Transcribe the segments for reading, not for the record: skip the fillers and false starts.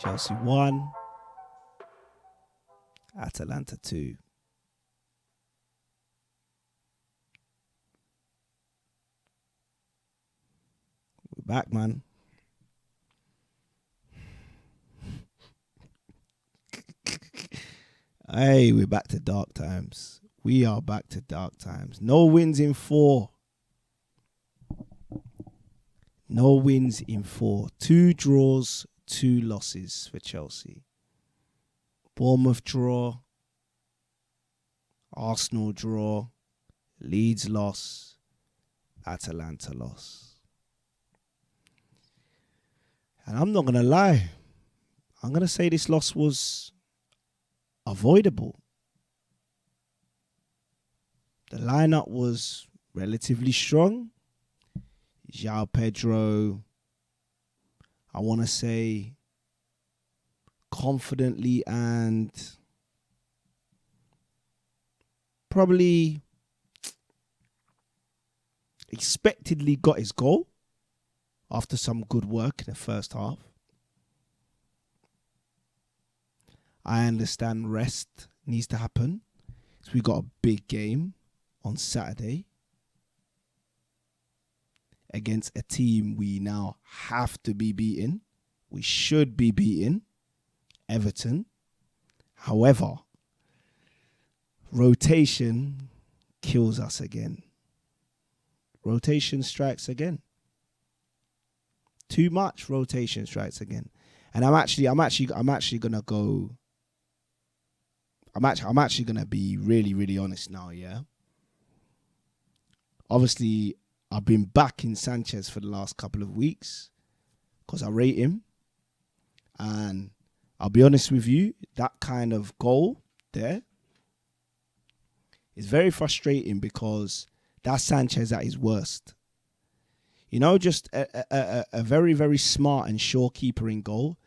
Chelsea 1, Atalanta 2. We're back, man. Hey, we're back to dark times. We are back to dark times. No wins in 4. No wins in 4. 2 draws, 2 losses for Chelsea. Bournemouth draw. Arsenal draw. Leeds loss. Atalanta loss. And I'm not going to lie. I'm going to say this loss was avoidable. The lineup was relatively strong. João Pedro, I want to say confidently and probably expectedly got his goal after some good work in the first half. I understand rest needs to happen. So we got a big game on Saturday against a team we now have to be beating. We should be beating Everton. However, rotation kills us again. Rotation strikes again. Too much rotation strikes again. And I'm actually gonna go. I'm actually gonna be really, really honest now, yeah. Obviously, I've been backing Sanchez for the last couple of weeks because I rate him. And I'll be honest with you, that kind of goal there is very frustrating because that's Sanchez at his worst. You know, just a very, very smart and sure keeper in goal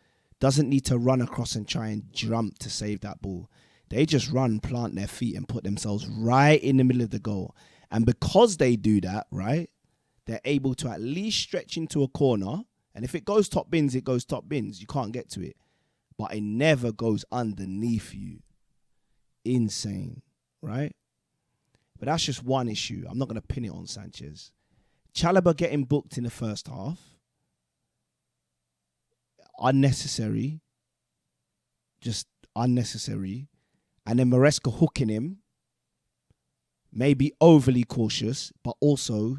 doesn't need to run across and try and jump to save that ball. They just run, plant their feet and put themselves right in the middle of the goal. And because they do that, right, they're able to at least stretch into a corner. And if it goes top bins, it goes top bins. You can't get to it. But it never goes underneath you. Insane, right? But that's just one issue. I'm not going to pin it on Sanchez. Chalobah getting booked in the first half. Unnecessary. Just unnecessary. And then Maresca hooking him. Maybe overly cautious, but also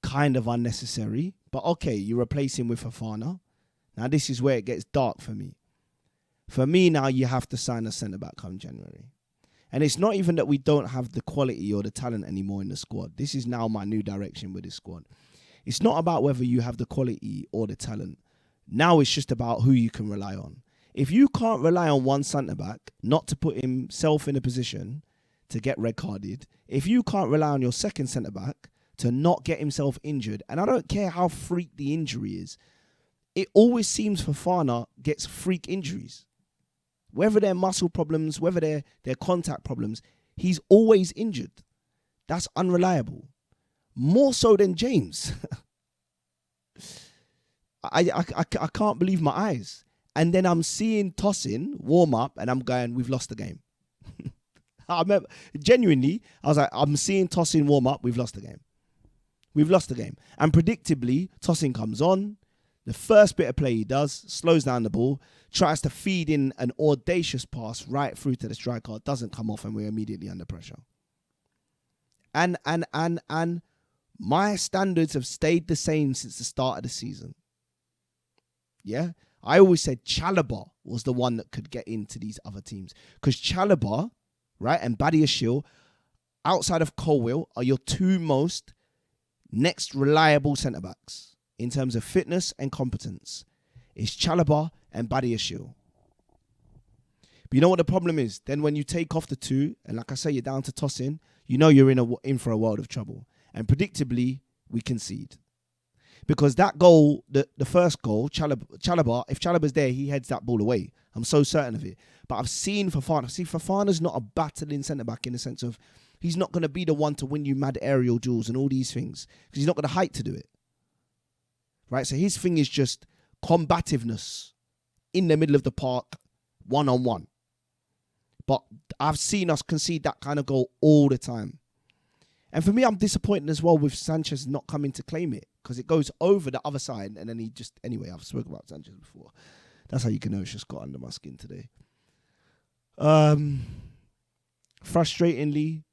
kind of unnecessary. But okay, you replace him with Fofana. Now this is where it gets dark for me. For me now, you have to sign a centre-back come January. And it's not even that we don't have the quality or the talent anymore in the squad. This is now my new direction with this squad. It's not about whether you have the quality or the talent. Now it's just about who you can rely on. If you can't rely on one centre-back not to put himself in a position to get red carded, if you can't rely on your second centre-back to not get himself injured, and I don't care how freak the injury is, it always seems Fofana gets freak injuries. Whether they're muscle problems, whether they're contact problems, he's always injured. That's unreliable. More so than James. I can't believe my eyes. And then I'm seeing Tosin warm up and I'm going, we've lost the game. I remember, genuinely, I was like, I'm seeing Tosin warm up, we've lost the game. We've lost the game. And predictably, Tosin comes on. The first bit of play he does, slows down the ball, tries to feed in an audacious pass right through to the striker, doesn't come off, and we're immediately under pressure. And my standards have stayed the same since the start of the season. Yeah? I always said Chalobah was the one that could get into these other teams. Because Chalobah, right, and Badiashile, outside of Colwill, are your two most next reliable centre-backs in terms of fitness and competence. It's Chalobah and Badiashile. But you know what the problem is? Then when you take off the two, and like I say, you're down to Tosin, you know you're in for a world of trouble. And predictably, we concede. Because that goal, the first goal, Chalobah, if Chalobah's there, he heads that ball away. I'm so certain of it. But I've seen Fofana. See, Fofana's not a battling centre-back in the sense of he's not going to be the one to win you mad aerial duels and all these things. Because he's not got the height to do it. Right? So his thing is just combativeness. in the middle of the park, 1-on-1. But I've seen us concede that kind of goal all the time. And for me, I'm disappointed as well with Sanchez not coming to claim it, because it goes over the other side and then he just... Anyway, I've spoken about Sanchez before. That's how you can know it's just got under my skin today. Frustratingly,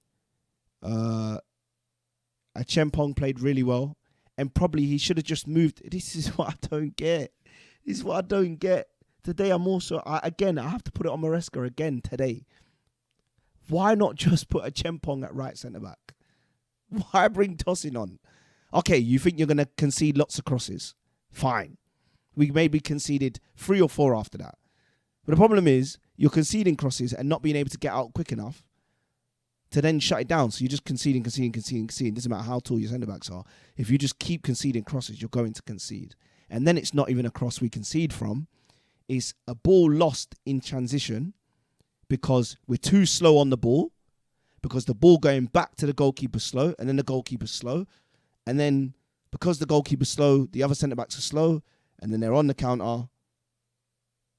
Achampong played really well, and probably he should have just moved. This is what I don't get. Today I'm also... I have to put it on Maresca again today. Why not just put Achampong at right centre-back? Why bring Tosin on? Okay, you think you're going to concede lots of crosses. Fine. We maybe conceded 3 or 4 after that. But the problem is, you're conceding crosses and not being able to get out quick enough to then shut it down. So you're just conceding. Doesn't matter how tall your centre-backs are. If you just keep conceding crosses, you're going to concede. And then it's not even a cross we concede from. It's a ball lost in transition because we're too slow on the ball, because the ball going back to the goalkeeper slow, and then the goalkeeper's slow. And then because the goalkeeper's slow, the other centre-backs are slow, and then they're on the counter.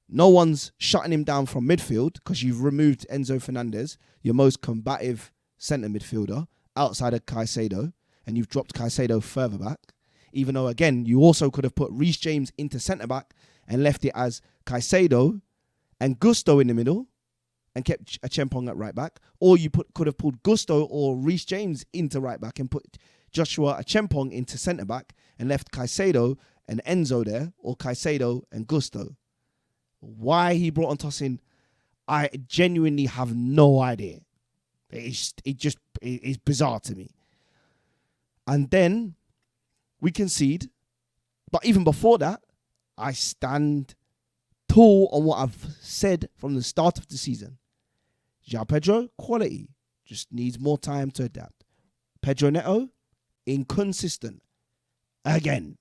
No one's shutting him down from midfield because you've removed Enzo Fernandez, your most combative centre midfielder, outside of Caicedo, and you've dropped Caicedo further back. Even though, again, you also could have put Reece James into centre-back and left it as Caicedo and Gusto in the middle and kept Achampong at right back. Or you could have pulled Gusto or Reece James into right back and put Joshua Achampong into centre-back and left Caicedo and Enzo there, or Caicedo and Gusto. Why he brought on Tosin, I genuinely have no idea. It's bizarre to me. And then we concede. But even before that, I stand tall on what I've said from the start of the season. João Pedro, quality. Just needs more time to adapt. Pedro Neto, inconsistent. Again.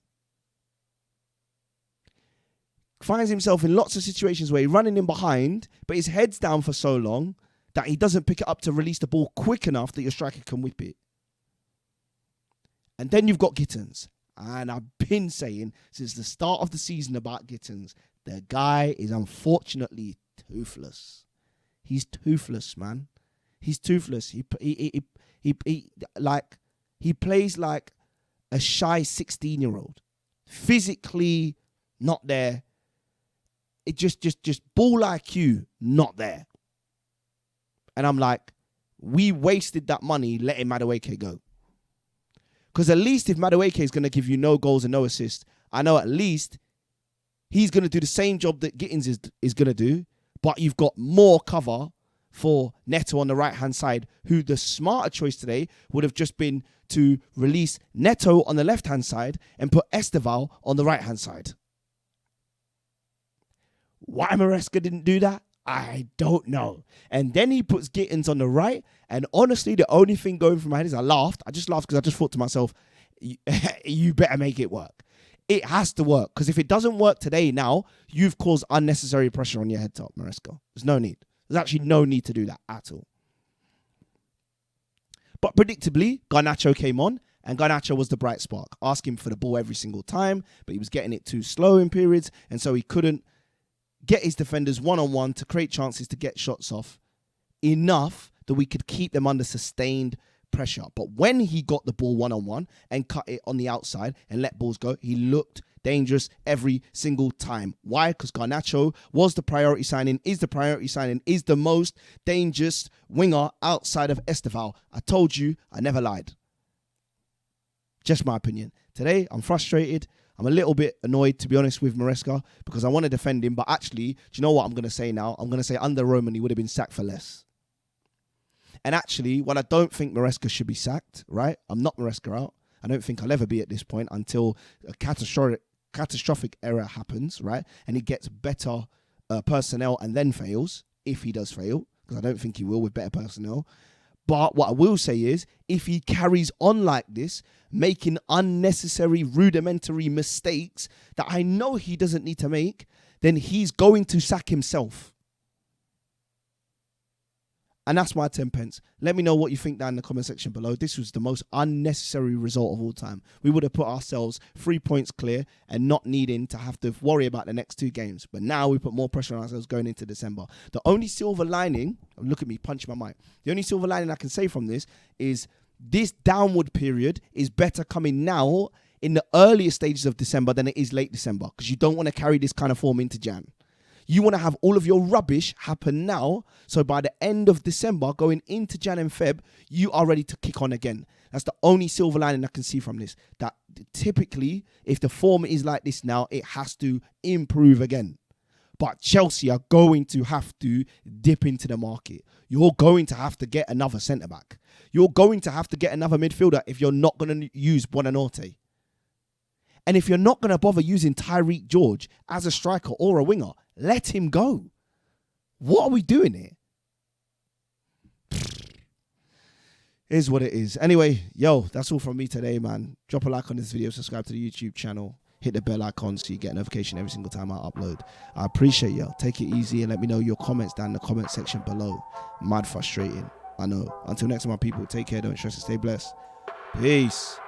Finds himself in lots of situations where he's running in behind, but his head's down for so long that he doesn't pick it up to release the ball quick enough that your striker can whip it. And then you've got Gittins. And I've been saying since the start of the season about Gittins, the guy is unfortunately toothless. He's toothless, man. He's toothless. He plays like a shy 16-year-old. Physically not there. It just ball IQ not there. And I'm like, we wasted that money letting Madueke go. Because at least if Madueke is going to give you no goals and no assists, I know at least he's going to do the same job that Gittins is going to do, but you've got more cover for Neto on the right-hand side, who the smarter choice today would have just been to release Neto on the left-hand side and put Esteval on the right-hand side. Why Maresca didn't do that, I don't know. And then he puts Gittins on the right. And honestly, the only thing going through my head is I laughed. I just laughed because I just thought to myself, you better make it work. It has to work. Because if it doesn't work today now, you've caused unnecessary pressure on your head top, Maresca. There's no need. There's actually no need to do that at all. But predictably, Garnacho came on. And Garnacho was the bright spark. Ask him for the ball every single time. But he was getting it too slow in periods. And so he couldn't get his defenders one-on-one to create chances to get shots off enough that we could keep them under sustained pressure. But when he got the ball one-on-one and cut it on the outside and let balls go, he looked dangerous every single time. Why? Because Garnacho was the priority signing, is the most dangerous winger outside of Esteval. I told you, I never lied. Just my opinion. Today, I'm frustrated. I'm a little bit annoyed, to be honest, with Maresca because I want to defend him. But actually, do you know what I'm going to say now? I'm going to say under Roman, he would have been sacked for less. And actually, while I don't think Maresca should be sacked, right? I'm not Maresca out. I don't think I'll ever be at this point until a catastrophic error happens, right? And he gets better personnel and then fails, if he does fail, because I don't think he will with better personnel. But what I will say is, if he carries on like this, making unnecessary, rudimentary mistakes that I know he doesn't need to make, then he's going to sack himself. And that's my 10 pence. Let me know what you think down in the comment section below. This was the most unnecessary result of all time. We would have put ourselves 3 points clear and not needing to have to worry about the next 2 games. But now we put more pressure on ourselves going into December. The only silver lining, look at me, punch my mic. The only silver lining I can say from this is this downward period is better coming now in the earlier stages of December than it is late December, because you don't want to carry this kind of form into Jan. You want to have all of your rubbish happen now, so by the end of December, going into Jan and Feb, you are ready to kick on again. That's the only silver lining I can see from this. That typically, if the form is like this now, it has to improve again. But Chelsea are going to have to dip into the market. You're going to have to get another centre-back. You're going to have to get another midfielder if you're not going to use Buonanotte. And if you're not going to bother using Tyreek George as a striker or a winger, let him go. What are we doing here? Is what it is. Anyway, yo, that's all from me today, man. Drop a like on this video, subscribe to the YouTube channel, hit the bell icon so you get a notification every single time I upload. I appreciate you. Take it easy and let me know your comments down in the comment section below. Mad frustrating, I know. Until next time, my people, take care, don't stress and stay blessed. Peace.